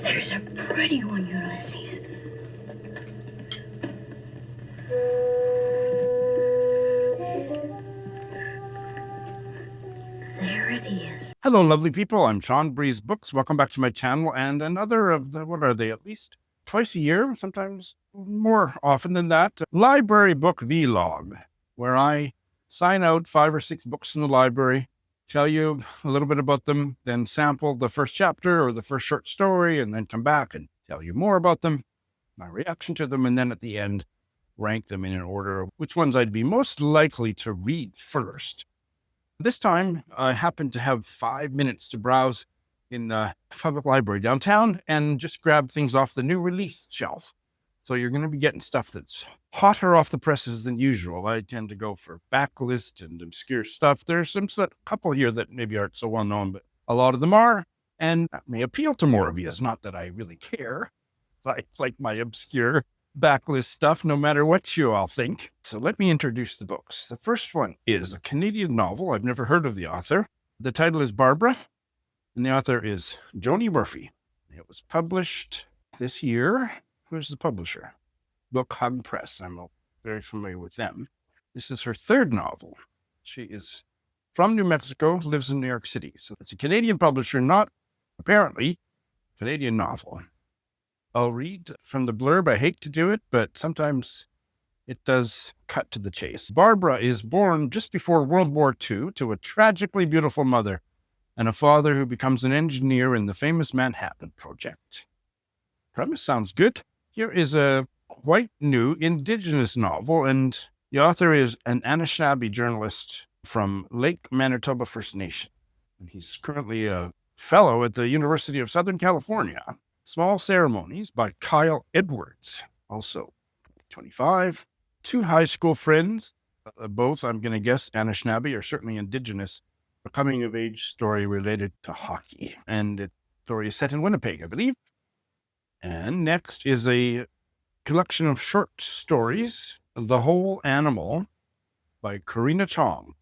There's a pretty one, Ulysses. There it is. Hello, lovely people. I'm Sean Breeze Books. Welcome back to my channel and another of the, what are they, at least twice a year, sometimes more often than that, library book vlog, where I sign out 5 or 6 books from the library, tell you a little bit about them, then sample the first chapter or the first short story, and then come back and tell you more about them, my reaction to them, and then at the end, rank them in an order of which ones I'd be most likely to read first. This time, I happened to have 5 minutes to browse in the public library downtown and just grab things off the new release shelf. So you're going to be getting stuff that's hotter off the presses than usual. I tend to go for backlist and obscure stuff. There's some couple here that maybe aren't so well known, but a lot of them are, and that may appeal to more of you. It's not that I really care. I like my obscure backlist stuff, no matter what you all think. So let me introduce the books. The first one is a Canadian novel. I've never heard of the author. The title is Barbara, and the author is Joni Murphy. It was published this year. Who's the publisher? Book Hug Press. I'm very familiar with them. This is her third novel. She is from New Mexico, lives in New York City. So it's a Canadian publisher, not apparently Canadian novel. I'll read from the blurb. I hate to do it, but sometimes it does cut to the chase. Barbara is born just before World War II to a tragically beautiful mother and a father who becomes an engineer in the famous Manhattan Project. Premise sounds good. Here is a quite new Indigenous novel, and the author is an Anishinaabe journalist from Lake Manitoba First Nation. And he's currently a fellow at the University of Southern California. Small Ceremonies by Kyle Edwards, also 25. 2 high school friends, both, I'm going to guess, Anishinaabe or certainly Indigenous, a coming-of-age story related to hockey. And the story is set in Winnipeg, I believe. And next is a collection of short stories, The Whole Animal by Corinna Chong.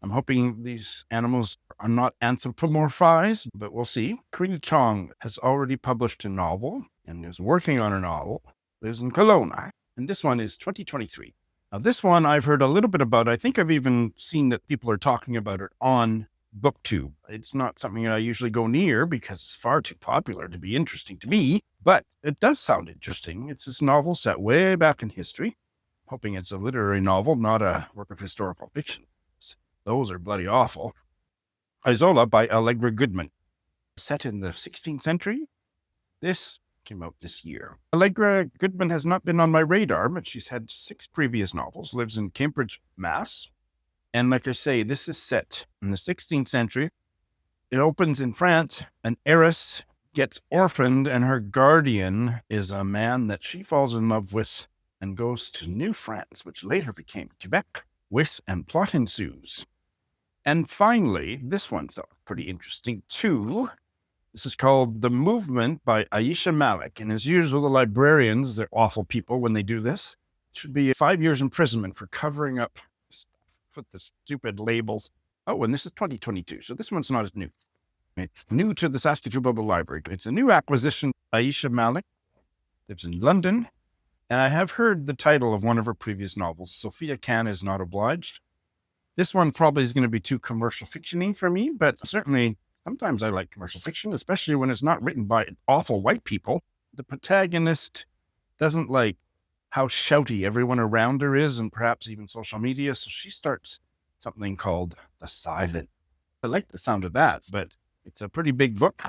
I'm hoping these animals are not anthropomorphized, but we'll see. Corinna Chong has already published a novel and is working on a novel. Lives in Kelowna. And this one is 2023. Now, this one I've heard a little bit about. I think I've even seen that people are talking about it on BookTube. It's not something I usually go near because it's far too popular to be interesting to me, but it does sound interesting. It's this novel set way back in history. Hoping it's a literary novel, not a work of historical fiction. Those are bloody awful. Isola by Allegra Goodman. Set in the 16th century. This came out this year. Allegra Goodman has not been on my radar, but she's had 6 previous novels, lives in Cambridge, Mass. And like I say, this is set in the 16th century. It opens in France. An heiress gets orphaned, and her guardian is a man that she falls in love with and goes to New France, which later became Quebec. Whist and plot ensues. And finally, this one's pretty interesting too. This is called The Movement by Ayisha Malik. And as usual, the librarians, they're awful people when they do this. It should be 5 years imprisonment for covering up stuff with the stupid labels. Oh, and this is 2022, so this one's not as new. It's new to the Saskatoon Public Library. It's a new acquisition. Ayisha Malik lives in London. And I have heard the title of one of her previous novels, Sofia Can Is Not Obliged. This one probably is going to be too commercial fiction-y for me, but certainly sometimes I like commercial fiction, especially when it's not written by awful white people. The protagonist doesn't like how shouty everyone around her is, and perhaps even social media, so she starts something called The Silent. I like the sound of that, but it's a pretty big book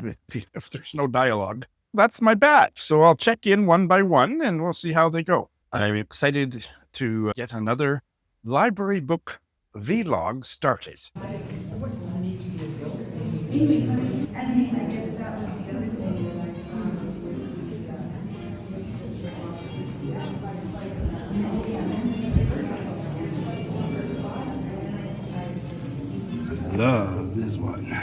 if there's no dialogue. That's my batch, so I'll check in one by one, and we'll see how they go. I'm excited to get another library book vlog started. I love this one.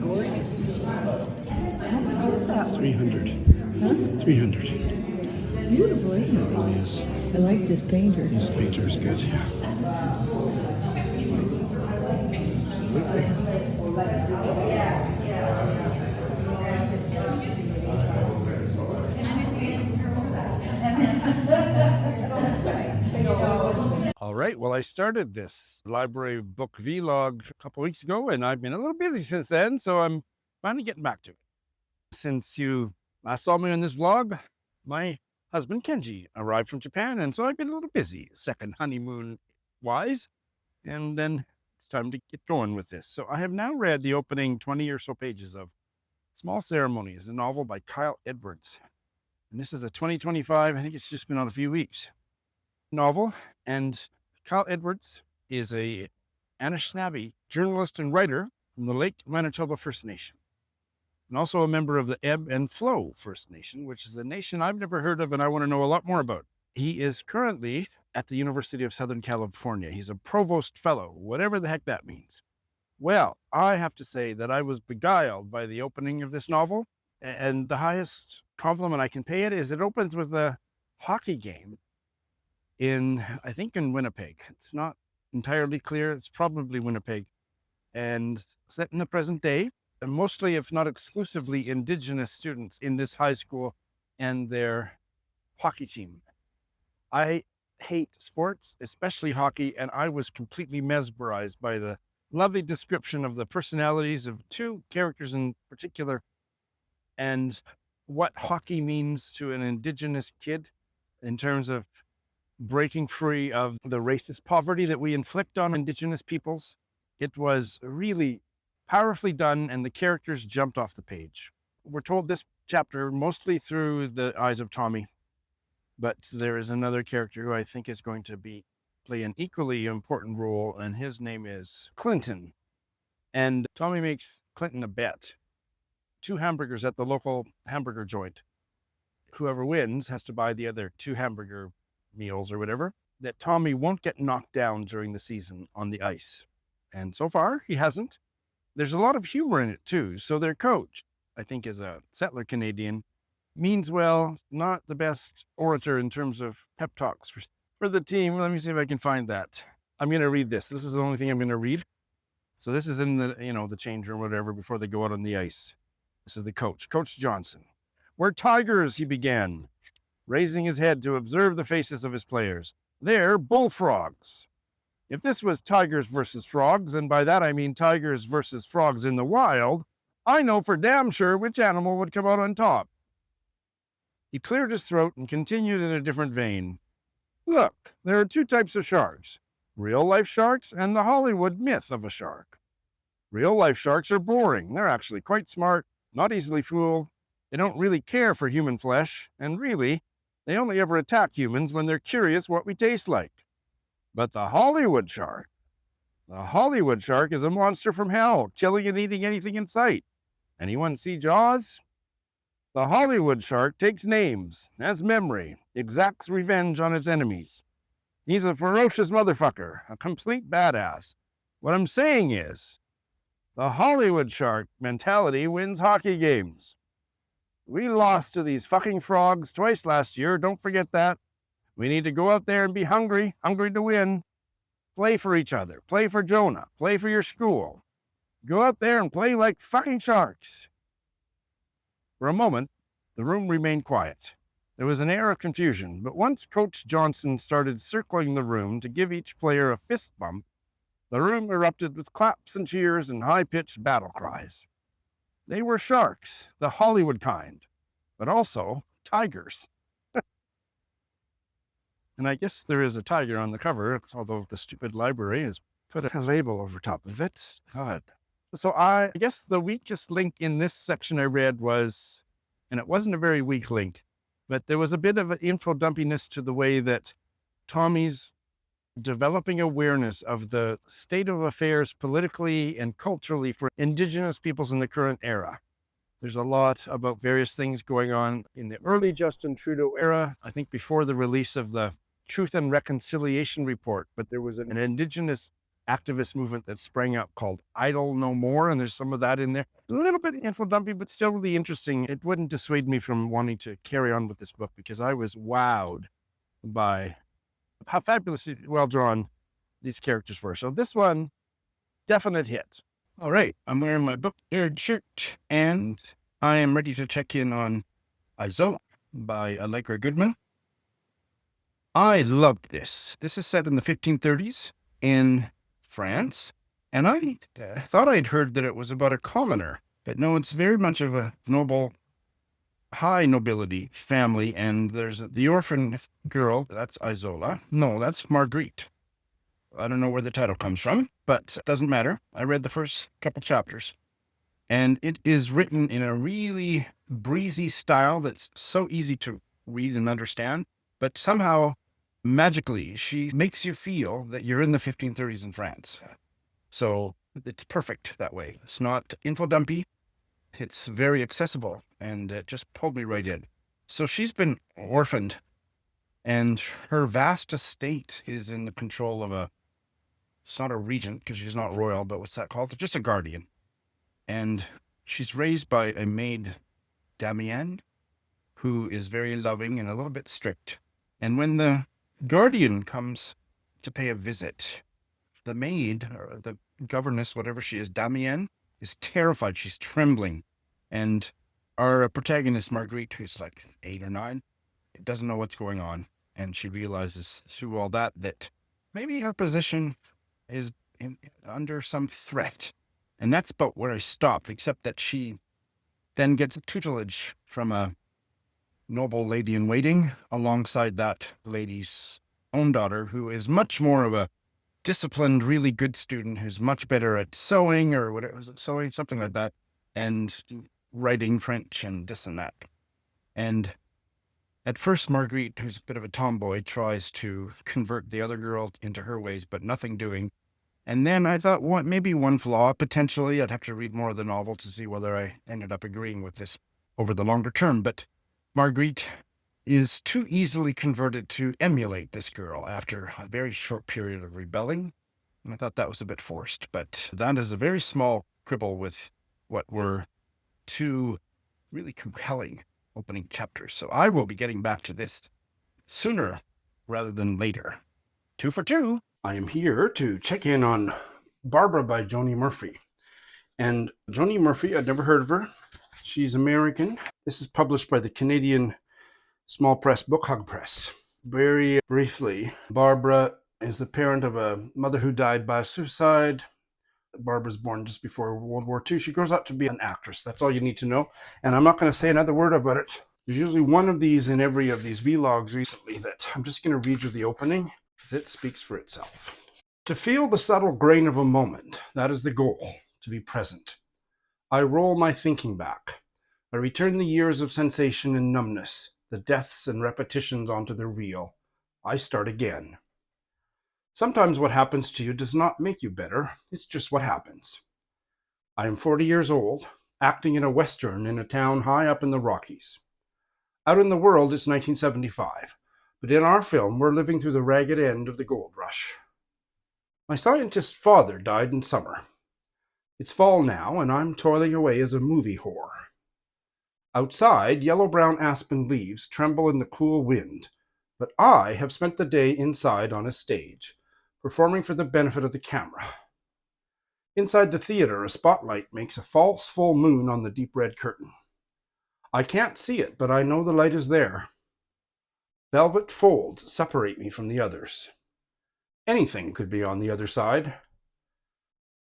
Gorgeous. How much is that? 300. Huh? 300. It's beautiful, isn't it? It really is. I like this painter. This painter is good, yeah. All right, well, I started this library book vlog a couple weeks ago, and I've been a little busy since then, so I'm finally getting back to it. Since you last saw me on this vlog, my husband Kenji arrived from Japan, and so I've been a little busy, second honeymoon-wise, and then it's time to get going with this. So I have now read the opening 20 or so pages of Small Ceremonies, a novel by Kyle Edwards. And this is a 2025, I think it's just been out a few weeks, novel. And Kyle Edwards is a Anishinaabe journalist and writer from the Lake Manitoba First Nation, and also a member of the Ebb and Flow First Nation, which is a nation I've never heard of and I want to know a lot more about. He is currently at the University of Southern California. He's a provost fellow, whatever the heck that means. Well, I have to say that I was beguiled by the opening of this novel, and the highest compliment I can pay it is it opens with a hockey game I think in Winnipeg. It's not entirely clear. It's probably Winnipeg, and set in the present day, and mostly, if not exclusively, Indigenous students in this high school and their hockey team. I hate sports, especially hockey, and I was completely mesmerized by the lovely description of the personalities of two characters in particular, and what hockey means to an Indigenous kid in terms of breaking free of the racist poverty that we inflict on Indigenous peoples. It was really powerfully done, and the characters jumped off the page. We're told this chapter mostly through the eyes of Tommy, but there is another character who I think is going to play an equally important role, and his name is Clinton. And Tommy makes Clinton a bet. 2 hamburgers at the local hamburger joint. Whoever wins has to buy the other 2 hamburger meals or whatever, that Tommy won't get knocked down during the season on the ice. And so far, he hasn't. There's a lot of humor in it too. So their coach, I think is a settler Canadian, means well, not the best orator in terms of pep talks for the team. Let me see if I can find that. I'm going to read this. This is the only thing I'm going to read. So this is in the, the change room or whatever before they go out on the ice. This is the coach, Coach Johnson. "We're Tigers," he began, raising his head to observe the faces of his players. "They're bullfrogs. If this was tigers versus frogs, and by that I mean tigers versus frogs in the wild, I know for damn sure which animal would come out on top." He cleared his throat and continued in a different vein. "Look, there are 2 types of sharks, real-life sharks and the Hollywood myth of a shark. Real-life sharks are boring. They're actually quite smart, not easily fooled. They don't really care for human flesh, and really, they only ever attack humans when they're curious what we taste like. But the Hollywood shark is a monster from hell, killing and eating anything in sight. Anyone see Jaws? The Hollywood shark takes names, has memory, exacts revenge on its enemies. He's a ferocious motherfucker, a complete badass. What I'm saying is, the Hollywood shark mentality wins hockey games. We lost to these fucking frogs twice last year, don't forget that. We need to go out there and be hungry to win. Play for each other, play for Jonah, play for your school. Go out there and play like fucking sharks." For a moment, the room remained quiet. There was an air of confusion, but once Coach Johnson started circling the room to give each player a fist bump, the room erupted with claps and cheers and high-pitched battle cries. They were sharks, the Hollywood kind, but also tigers. And I guess there is a tiger on the cover, although the stupid library has put a label over top of it. God. So I guess the weakest link in this section I read was, and it wasn't a very weak link, But there was a bit of an info dumpiness to the way that Tommy's developing awareness of the state of affairs politically and culturally for Indigenous peoples in the current era. There's a lot about various things going on in the early Justin Trudeau era, I think before the release of the Truth and Reconciliation Report, but there was an Indigenous activist movement that sprang up called Idle No More, and there's some of that in there. A little bit info dumpy, but still really interesting. It wouldn't dissuade me from wanting to carry on with this book because I was wowed by how fabulously well drawn these characters were. So this one, definite hit. All right, I'm wearing my book nerd shirt, and I am ready to check in on Isola by Allegra Goodman. I loved this. This is set in the 1530s in France, and I thought I'd heard that it was about a commoner, but no, it's very much of a noble, high nobility family, and there's the orphan girl, that's Isola. No, that's Marguerite. I don't know where the title comes from, but it doesn't matter. I read the first couple chapters, and it is written in a really breezy style that's so easy to read and understand, but somehow, magically, she makes you feel that you're in the 1530s in France. So it's perfect that way. It's not info dumpy. It's very accessible, and it just pulled me right in. So she's been orphaned, and her vast estate is in the control of it's not a regent because she's not royal, but what's that called? Just a guardian. And she's raised by a maid, Damienne, who is very loving and a little bit strict. And when the guardian comes to pay a visit, the maid, or the governess, whatever she is, Damienne, is terrified. She's trembling. And our protagonist, Marguerite, who's like 8 or 9, doesn't know what's going on. And she realizes through all that maybe her position is under some threat. And that's about where I stopped, except that she then gets tutelage from a noble lady in waiting alongside that lady's own daughter, who is much more of a disciplined, really good student who's much better at sewing or whatever, was it sewing, something like that, and writing French and this and that. And at first, Marguerite, who's a bit of a tomboy, tries to convert the other girl into her ways, but nothing doing. And then I thought, maybe one flaw, potentially. I'd have to read more of the novel to see whether I ended up agreeing with this over the longer term. But Marguerite is too easily converted to emulate this girl after a very short period of rebelling. And I thought that was a bit forced. But that is a very small quibble with what were 2 really compelling opening chapters. So I will be getting back to this sooner rather than later. 2 for 2. I am here to check in on Barbara by Joni Murphy. And Joni Murphy, I'd never heard of her. She's American. This is published by the Canadian small press Book Hug Press. Very briefly, Barbara is the parent of a mother who died by suicide. Barbara's born just before World War II. She grows up to be an actress. That's all you need to know. And I'm not going to say another word about it. There's usually one of these in every of these vlogs recently that I'm just going to read you the opening. It speaks for itself. To feel the subtle grain of a moment, that is the goal, to be present. I roll my thinking back. I return the years of sensation and numbness, the deaths and repetitions onto the reel. I start again. Sometimes what happens to you does not make you better. It's just what happens. I am 40 years old, acting in a Western in a town high up in the Rockies. Out in the world, it's 1975. But in our film, we're living through the ragged end of the gold rush. My scientist father died in summer. It's fall now, and I'm toiling away as a movie whore. Outside, yellow-brown aspen leaves tremble in the cool wind, but I have spent the day inside on a stage, performing for the benefit of the camera. Inside the theater, a spotlight makes a false full moon on the deep red curtain. I can't see it, but I know the light is there. Velvet folds separate me from the others. Anything could be on the other side.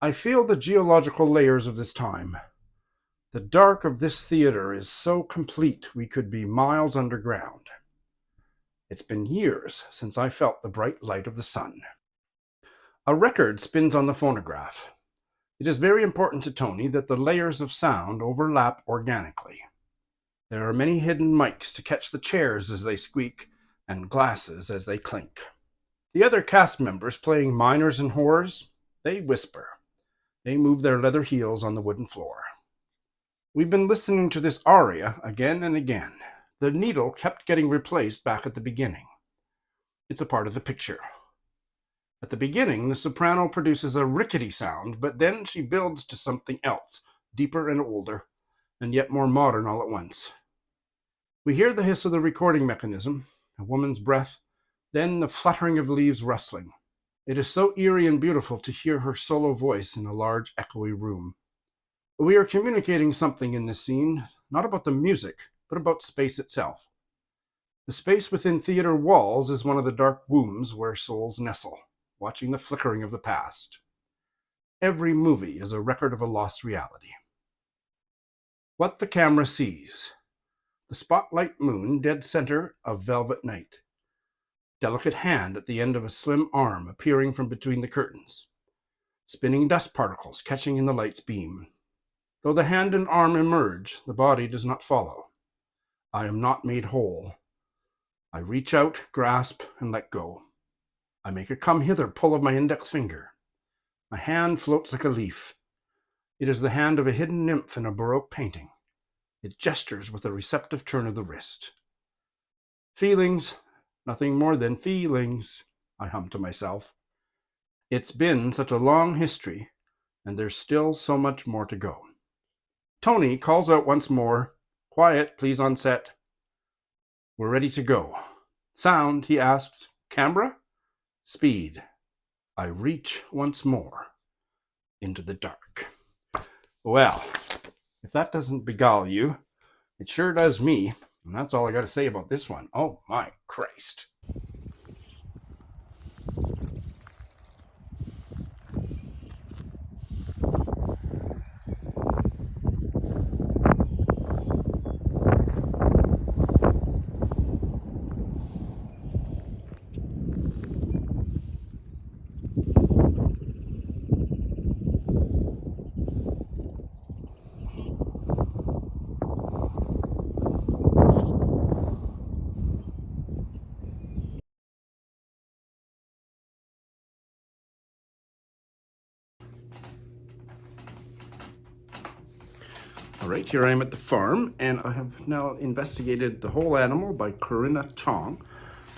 I feel the geological layers of this time. The dark of this theater is so complete we could be miles underground. It's been years since I felt the bright light of the sun. A record spins on the phonograph. It is very important to Tony that the layers of sound overlap organically. There are many hidden mics to catch the chairs as they squeak and glasses as they clink. The other cast members playing minors and whores, they whisper. They move their leather heels on the wooden floor. We've been listening to this aria again and again. The needle kept getting replaced back at the beginning. It's a part of the picture. At the beginning, the soprano produces a rickety sound, but then she builds to something else, deeper and older, and yet more modern all at once. We hear the hiss of the recording mechanism, a woman's breath, then the fluttering of leaves rustling. It is so eerie and beautiful to hear her solo voice in a large, echoey room. We are communicating something in this scene, not about the music, but about space itself. The space within theater walls is one of the dark wombs where souls nestle, watching the flickering of the past. Every movie is a record of a lost reality. What the camera sees. The spotlight moon dead center of velvet night. Delicate hand at the end of a slim arm appearing from between the curtains. Spinning dust particles catching in the light's beam. Though the hand and arm emerge, the body does not follow. I am not made whole. I reach out, grasp, and let go. I make a come-hither pull of my index finger. My hand floats like a leaf. It is the hand of a hidden nymph in a Baroque painting. It gestures with a receptive turn of the wrist. Feelings, nothing more than feelings, I hum to myself. It's been such a long history, and there's still so much more to go. Tony calls out once more, "Quiet, please, on set." We're ready to go. Sound, he asks. Camera? Speed. I reach once more into the dark. Well, if that doesn't beguile you, it sure does me. And that's all I got to say about this one. Oh my Christ. All right, here I am at the farm, and I have now investigated The Whole Animal by Corinna Chong,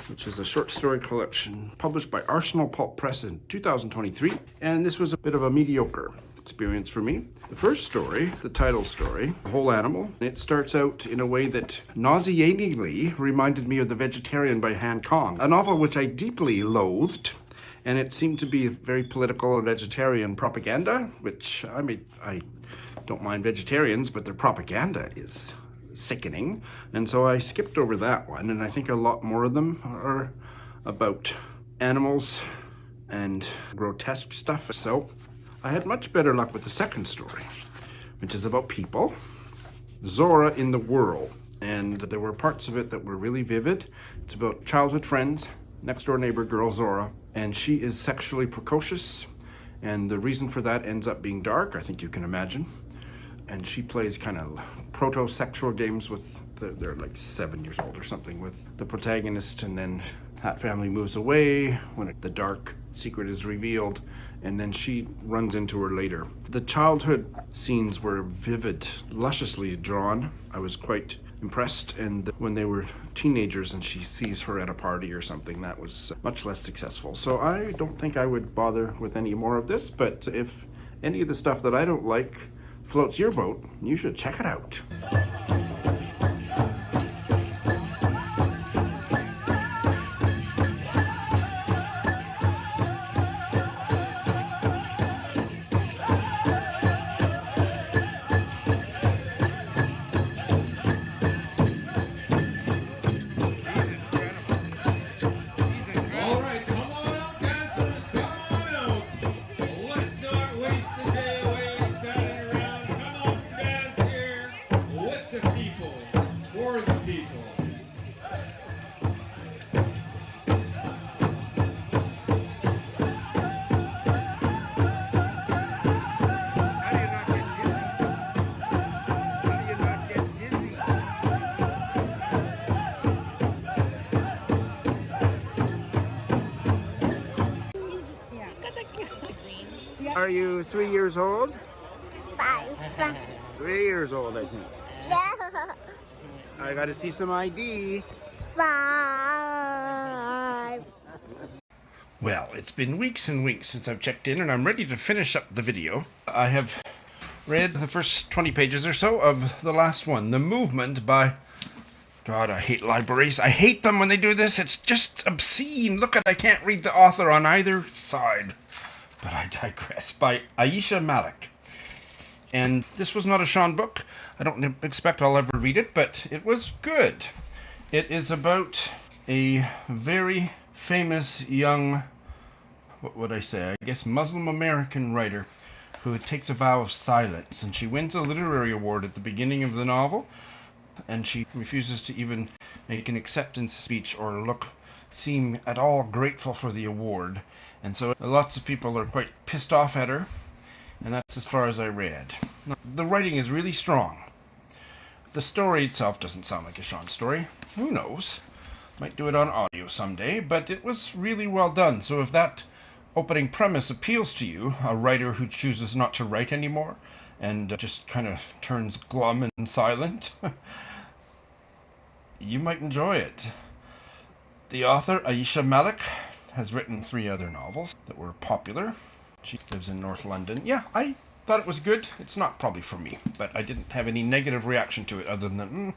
which is a short story collection published by Arsenal Pulp Press in 2023, and this was a bit of a mediocre experience for me. The first story, the title story, The Whole Animal, it starts out in a way that nauseatingly reminded me of The Vegetarian by Han Kang, a novel which I deeply loathed, and it seemed to be very political and vegetarian propaganda, which I don't mind vegetarians, but their propaganda is sickening. And so I skipped over that one, and I think a lot more of them are about animals and grotesque stuff. So I had much better luck with the second story, which is about people. Zora in the Whirl. And there were parts of it that were really vivid. It's about childhood friends, next door neighbor girl Zora, and she is sexually precocious. And the reason for that ends up being dark, I think you can imagine. And she plays kind of proto-sexual games with, they're like 7 years old or something, with the protagonist, and then that family moves away when the dark secret is revealed, and then she runs into her later. The childhood scenes were vivid, lusciously drawn. I was quite impressed, and when they were teenagers and she sees her at a party or something, that was much less successful. So I don't think I would bother with any more of this, but if any of the stuff that I don't like floats your boat, you should check it out. Are you 3 years old? 5. 3 years old, I think. I gotta see some ID. 5. Well, it's been weeks and weeks since I've checked in, and I'm ready to finish up the video. I have read the first 20 pages or so of the last one, The Movement by... God, I hate libraries. I hate them when they do this. It's just obscene. Look at, I can't read the author on either side. But I digress. By Ayisha Malik. And this was not a Sean book. I don't expect I'll ever read it, but it was good. It is about a very famous young, what would I say, I guess Muslim American writer who takes a vow of silence. And she wins a literary award at the beginning of the novel. And she refuses to even make an acceptance speech or seem at all grateful for the award. And so lots of people are quite pissed off at her, and that's as far as I read. The writing is really strong. The story itself doesn't sound like a Sean story. Who knows? Might do it on audio someday, but it was really well done. So if that opening premise appeals to you, a writer who chooses not to write anymore, and just kind of turns glum and silent, you might enjoy it. The author, Ayisha Malik, has written 3 other novels that were popular. She lives in North London. Yeah, I thought it was good. It's not probably for me, but I didn't have any negative reaction to it other than,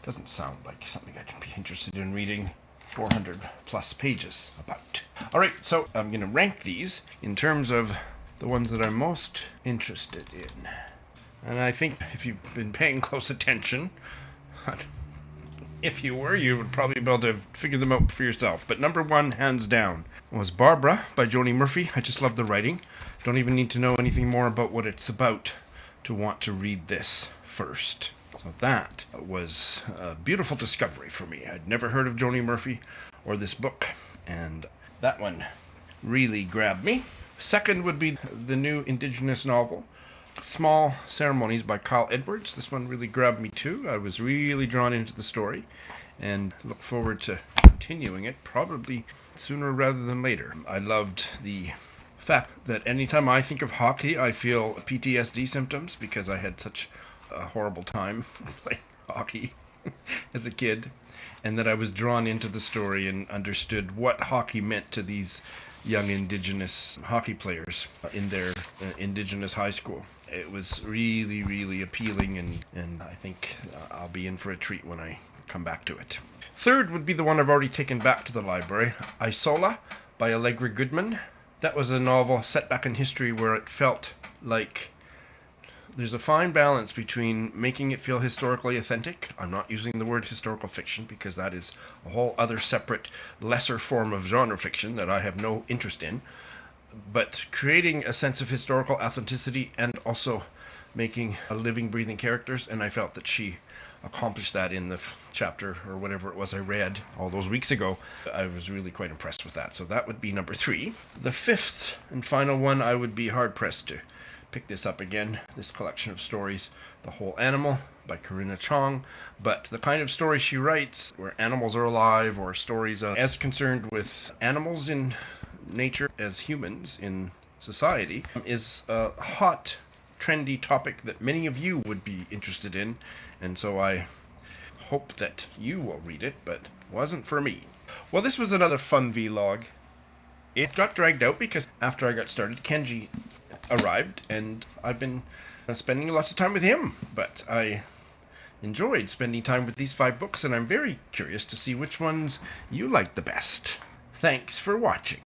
doesn't sound like something I can be interested in reading 400 plus pages about. All right, so I'm going to rank these in terms of the ones that I'm most interested in. And I think if you've been paying close attention, if you were, you would probably be able to figure them out for yourself. But number 1, hands down, was Barbara by Joni Murphy. I just love the writing. Don't even need to know anything more about what it's about to want to read this first. So that was a beautiful discovery for me. I'd never heard of Joni Murphy or this book, and that one really grabbed me. Second would be the new Indigenous novel, Small Ceremonies by Kyle Edwards. This one really grabbed me too. I was really drawn into the story and look forward to continuing it, probably sooner rather than later. I loved the fact that anytime I think of hockey, I feel PTSD symptoms because I had such a horrible time playing hockey as a kid, and that I was drawn into the story and understood what hockey meant to these young Indigenous hockey players in their Indigenous high school. It was really, really appealing, and I think I'll be in for a treat when I come back to it. Third would be the one I've already taken back to the library, Isola by Allegra Goodman. That was a novel set back in history where it felt like there's a fine balance between making it feel historically authentic. I'm not using the word historical fiction because that is a whole other separate, lesser form of genre fiction that I have no interest in. But creating a sense of historical authenticity and also making a living, breathing characters. And I felt that she accomplished that in the chapter or whatever it was I read all those weeks ago. I was really quite impressed with that. So that would be number 3. The 5th and final one, I would be hard-pressed to pick this up again, this collection of stories, The Whole Animal by Corinna Chong. But the kind of stories she writes where animals are alive, or stories as concerned with animals in nature as humans in society, is a hot, trendy topic that many of you would be interested in, and so I hope that you will read it, but it wasn't for me. Well, this was another fun vlog. It got dragged out because after I got started, Kenji arrived, and I've been spending lots of time with him, but I enjoyed spending time with these 5 books, and I'm very curious to see which ones you like the best. Thanks for watching.